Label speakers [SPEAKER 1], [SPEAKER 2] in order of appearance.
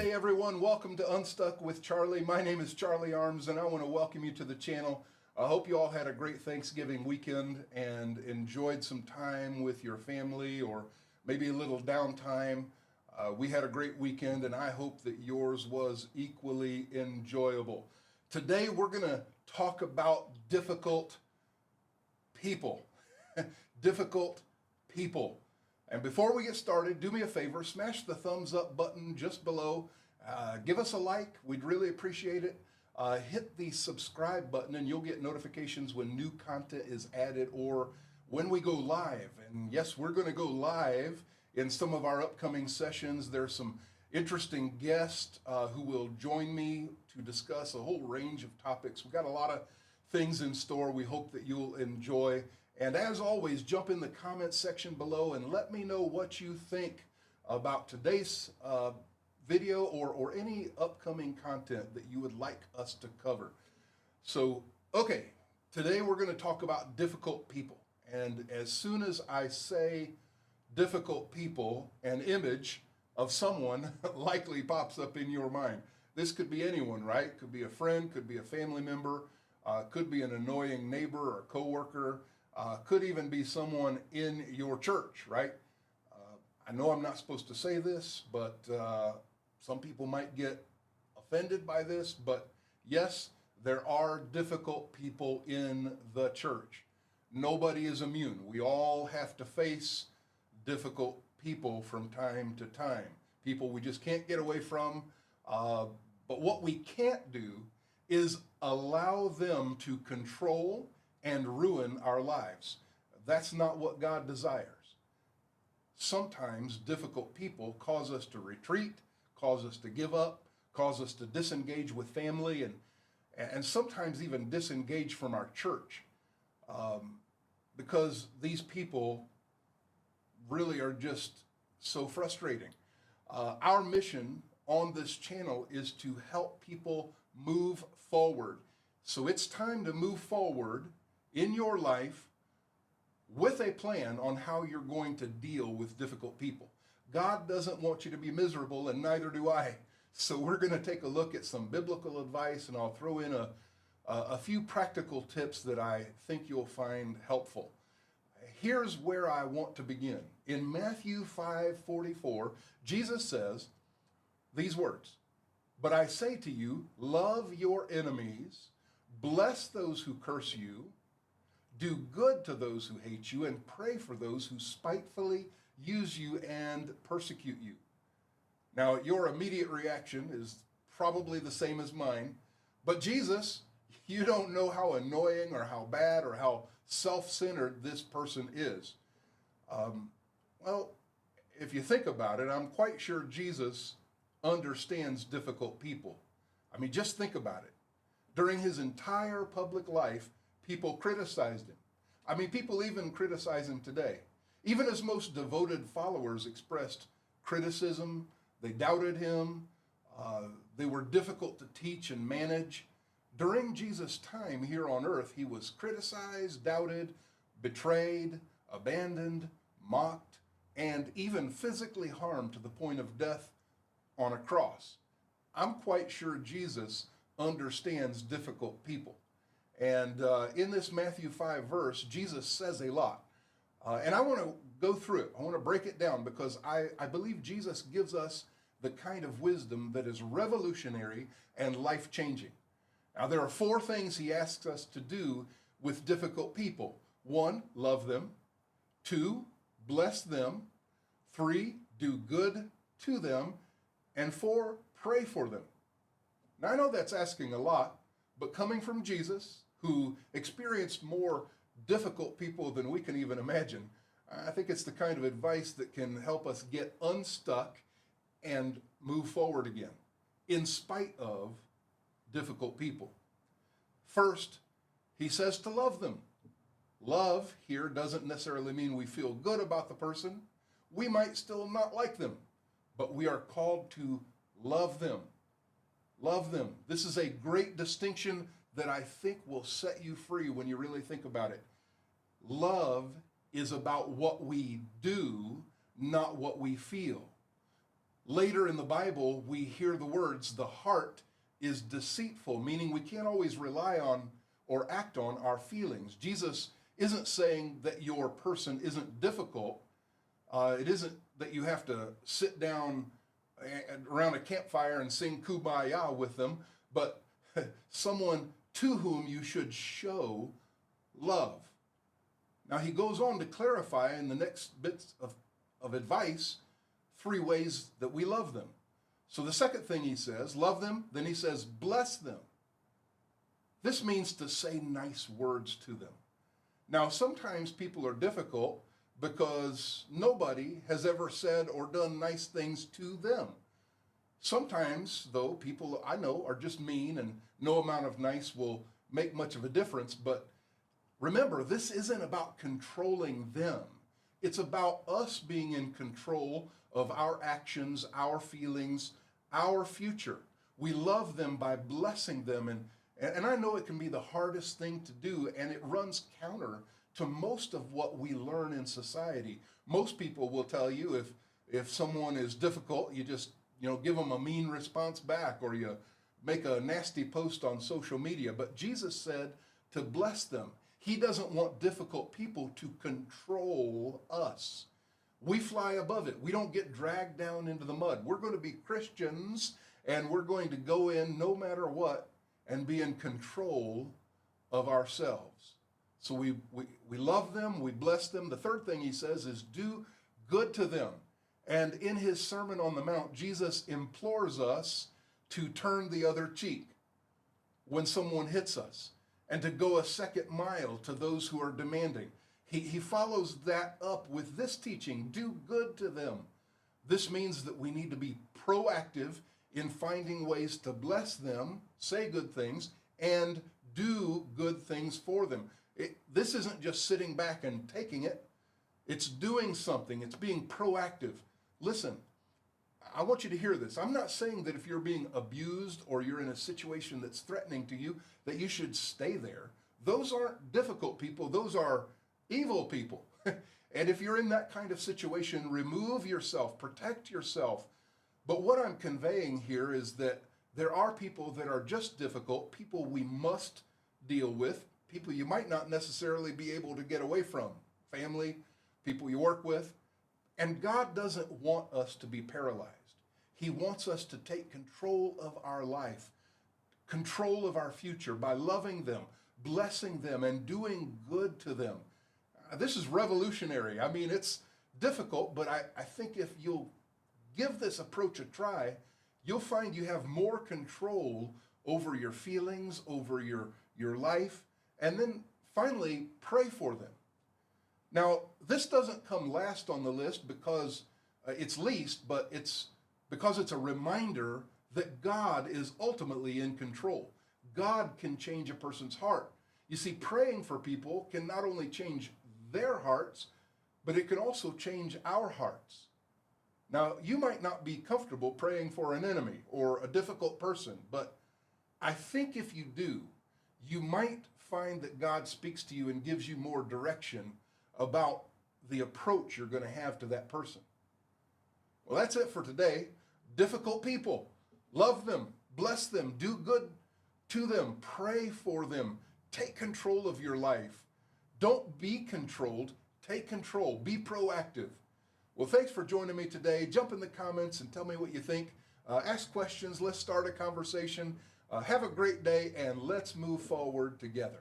[SPEAKER 1] Hey everyone, welcome to Unstuck with Charlie. My name is Charlie Arms and I want to welcome you to the channel. I hope you all had a great Thanksgiving weekend and enjoyed some time with your family or maybe a little downtime. We had a great weekend and I hope that yours was equally enjoyable. Today we're going to talk about difficult people. Difficult people. And before we get started, do me a favor, smash the thumbs up button just below. Give us a like, we'd really appreciate it. Hit the subscribe button and you'll get notifications when new content is added or when we go live. And yes, we're going to go live in some of our upcoming sessions. There's some interesting guests who will join me to discuss a whole range of topics. We've got a lot of things in store we hope that you'll enjoy. And as always, jump in the comments section below and let me know what you think about today's video or any upcoming content that you would like us to cover. So, okay, today we're going to talk about difficult people. And as soon as I say difficult people, an image of someone likely pops up in your mind. This could be anyone, right? Could be a friend, could be a family member, could be an annoying neighbor or coworker. Could even be someone in your church, right? I know I'm not supposed to say this, but some people might get offended by this, but yes, there are difficult people in the church. Nobody is immune. We all have to face difficult people from time to time. People we just can't get away from. But what we can't do is allow them to control and ruin our lives. That's not what God desires. Sometimes difficult people cause us to retreat, cause us to give up, cause us to disengage with family, and sometimes even disengage from our church because these people really are just so frustrating. Our mission on this channel is to help people move forward. So it's time to move forward in your life with a plan on how you're going to deal with difficult people. God doesn't want you to be miserable, and neither do I. So we're going to take a look at some biblical advice, and I'll throw in a few practical tips that I think you'll find helpful. Here's where I want to begin. In Matthew 5:44, Jesus says these words, "But I say to you, love your enemies, bless those who curse you, do good to those who hate you, and pray for those who spitefully use you and persecute you." Now, your immediate reaction is probably the same as mine, but Jesus, you don't know how annoying or how bad or how self-centered this person is. Well, if you think about it, I'm quite sure Jesus understands difficult people. I mean, just think about it. During his entire public life, people criticized him. I mean, people even criticize him today. Even his most devoted followers expressed criticism. They doubted him. They were difficult to teach and manage. During Jesus' time here on earth, he was criticized, doubted, betrayed, abandoned, mocked, and even physically harmed to the point of death on a cross. I'm quite sure Jesus understands difficult people. And in this Matthew 5 verse, Jesus says a lot. And I want to go through it. I want to break it down because I believe Jesus gives us the kind of wisdom that is revolutionary and life-changing. Now, there are 4 things he asks us to do with difficult people. 1, love them. 2, bless them. 3, do good to them. And 4, pray for them. Now, I know that's asking a lot, but coming from Jesus, who experienced more difficult people than we can even imagine, I think it's the kind of advice that can help us get unstuck and move forward again, in spite of difficult people. First, he says to love them. Love here doesn't necessarily mean we feel good about the person. We might still not like them, but we are called to love them. Love them. This is a great distinction that I think will set you free when you really think about it. Love is about what we do, not what we feel. Later in the Bible, we hear the words, the heart is deceitful, meaning we can't always rely on or act on our feelings. Jesus isn't saying that your person isn't difficult. It isn't that you have to sit down around a campfire and sing Kumbaya with them, but someone to whom you should show love. Now he goes on to clarify in the next bits of advice 3 ways that we love them. So the second thing he says, love them, then he says, bless them. This means to say nice words to them. Now sometimes people are difficult because nobody has ever said or done nice things to them. Sometimes, though, people I know are just mean and no amount of nice will make much of a difference, but remember, this isn't about controlling them. It's about us being in control of our actions, our feelings, our future. We love them by blessing them, and I know it can be the hardest thing to do, and it runs counter to most of what we learn in society. Most people will tell you if someone is difficult, you just give them a mean response back, or you make a nasty post on social media. But Jesus said to bless them. He doesn't want difficult people to control us. We fly above it. We don't get dragged down into the mud. We're going to be Christians, and we're going to go in no matter what and be in control of ourselves. So we love them, we bless them. The third thing he says is do good to them. And in his Sermon on the Mount, Jesus implores us to turn the other cheek when someone hits us, and to go a second mile to those who are demanding. He follows that up with this teaching, do good to them. This means that we need to be proactive in finding ways to bless them, say good things, and do good things for them. This isn't just sitting back and taking it. It's doing something. It's being proactive. Listen, I want you to hear this. I'm not saying that if you're being abused or you're in a situation that's threatening to you, that you should stay there. Those aren't difficult people. Those are evil people. And if you're in that kind of situation, remove yourself, protect yourself. But what I'm conveying here is that there are people that are just difficult, people we must deal with, people you might not necessarily be able to get away from, family, people you work with. And God doesn't want us to be paralyzed. He wants us to take control of our life, control of our future by loving them, blessing them, and doing good to them. This is revolutionary. I mean, it's difficult, but I think if you'll give this approach a try, you'll find you have more control over your feelings, over your life, and then finally pray for them. Now, this doesn't come last on the list because it's least, but it's because it's a reminder that God is ultimately in control. God can change a person's heart. You see, praying for people can not only change their hearts, but it can also change our hearts. Now, you might not be comfortable praying for an enemy or a difficult person, but I think if you do, you might find that God speaks to you and gives you more direction about the approach you're going to have to that person. Well, that's it for today. Difficult people, love them, bless them, do good to them, pray for them, take control of your life. Don't be controlled, take control, be proactive. Well, thanks for joining me today. Jump in the comments and tell me what you think. Ask questions, let's start a conversation. Have a great day, and let's move forward together.